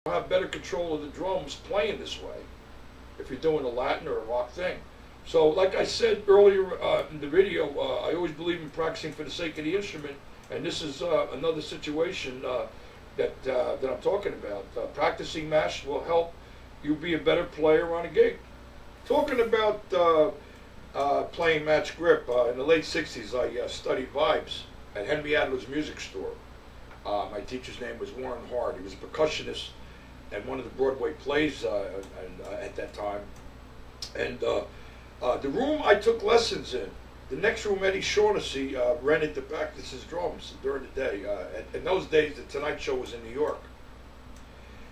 have better control of the drums playing this way if you're doing a Latin or a rock thing. So like I said earlier in the video, I always believe in practicing for the sake of the instrument, and this is another situation that I'm talking about. Practicing mash will help you be a better player on a gig. Talking about playing match grip, in the late 60s I studied vibes at Henry Adler's music store. My teacher's name was Warren Hard. He was a percussionist at one of the Broadway plays at that time. And the room I took lessons in, the next room Eddie Shaughnessy rented to practice his drums during the day. In those days, the Tonight Show was in New York.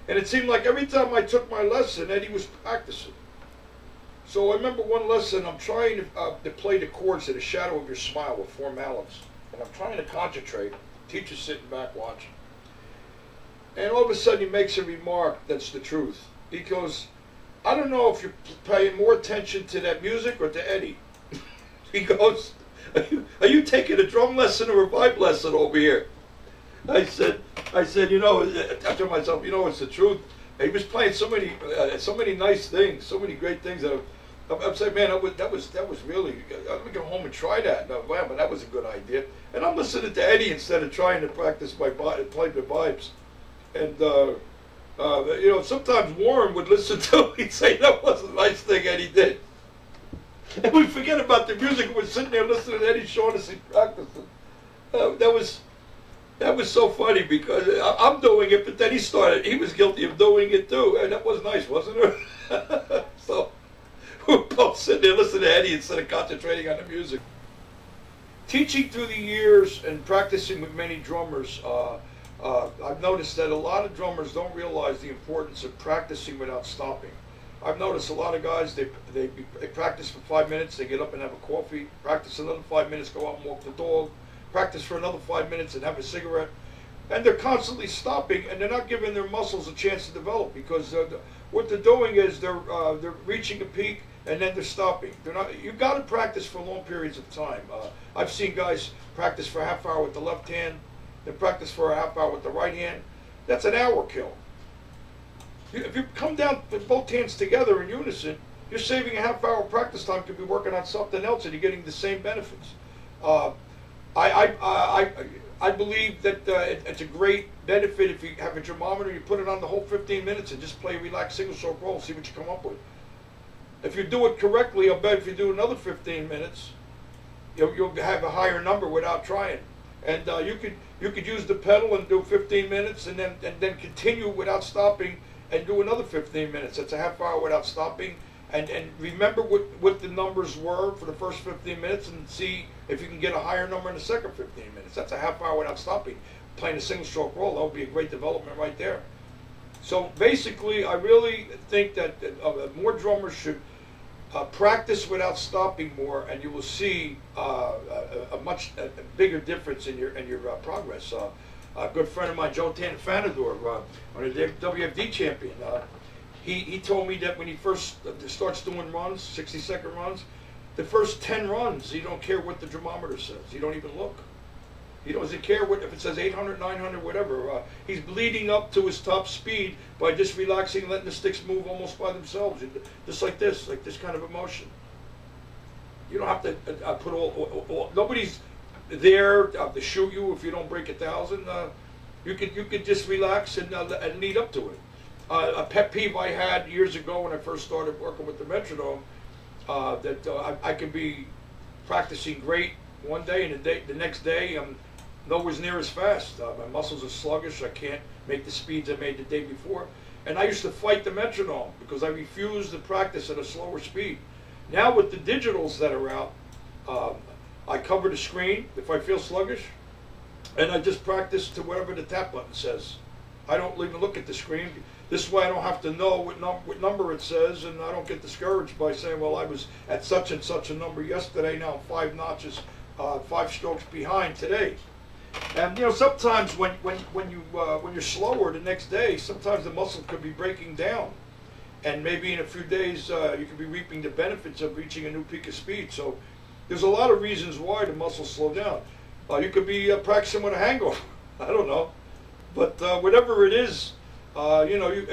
And it seemed like every time I took my lesson, Eddie was practicing. So I remember one lesson, I'm trying to play the chords to The Shadow of Your Smile with 4 mallets. And I'm trying to concentrate. Teacher's sitting back watching. And all of a sudden he makes a remark that's the truth. He goes, I don't know if you're paying more attention to that music or to Eddie. He goes, are you taking a drum lesson or a vibe lesson over here? I said, you know, I told myself, you know, it's the truth. He was playing so many nice things, so many great things. I'm saying, man, that was really. Let me go home and try that. No, wow, but that was a good idea. And I'm listening to Eddie instead of trying to practice my play the vibes. And you know, sometimes Warren would listen to it. He'd say that was a nice thing Eddie did. And we forget about the music. We're sitting there listening to Eddie Shaughnessy practicing. That was so funny because I'm doing it, but then he was guilty of doing it too. And that was nice, wasn't it? So we were both sitting there listening to Eddie instead of concentrating on the music. Teaching through the years and practicing with many drummers, I've noticed that a lot of drummers don't realize the importance of practicing without stopping. I've noticed a lot of guys, they practice for 5 minutes, they get up and have a coffee, practice another 5 minutes, go out and walk the dog, practice for another 5 minutes and have a cigarette. And they're constantly stopping, and they're not giving their muscles a chance to develop, because what they're doing is they're reaching a peak and then they're stopping. You've got to practice for long periods of time. I've seen guys practice for a half hour with the left hand, then practice for a half hour with the right hand. That's an hour kill. If you come down with both hands together in unison, you're saving a half hour practice time. Could be working on something else, and you're getting the same benefits. I believe that it's a great benefit if you have a drummometer, you put it on the whole 15 minutes and just play a relaxed single stroke roll, see what you come up with. If you do it correctly, I'll bet if you do another 15 minutes, you'll have a higher number without trying. And you could use the pedal and do 15 minutes and then continue without stopping and do another 15 minutes. That's a half hour without stopping. And remember what the numbers were for the first 15 minutes and see if you can get a higher number in the second 15 minutes. That's a half hour without stopping. Playing a single stroke roll, that would be a great development right there. So basically, I really think that more drummers should practice without stopping more, and you will see a much bigger difference in your progress. A good friend of mine, Joe Tanfanador, one of the WFD champion, he told me that when he first starts doing runs, 60-second runs, the first 10 runs, he don't care what the drummometer says. He don't even look. He doesn't care if it says 800, 900, whatever. He's bleeding up to his top speed by just relaxing, letting the sticks move almost by themselves, just like this kind of emotion. You don't have to put all nobody's there to shoot you if you don't break 1,000. You could just relax and lead up to it. A pet peeve I had years ago when I first started working with the metronome, that I could be practicing great one day and the next day I'm nowhere near as fast. My muscles are sluggish. I can't make the speeds I made the day before. And I used to fight the metronome because I refused to practice at a slower speed. Now with the digitals that are out, I cover the screen if I feel sluggish, and I just practice to whatever the tap button says. I don't even look at the screen. This way I don't have to know what number it says, and I don't get discouraged by saying, well, I was at such and such a number yesterday, now 5 notches, 5 strokes behind today. And you know, sometimes when you're slower the next day, sometimes the muscle could be breaking down, and maybe in a few days you could be reaping the benefits of reaching a new peak of speed. So there's a lot of reasons why the muscles slow down. You could be practicing with a hangover. I don't know, but whatever it is, You know,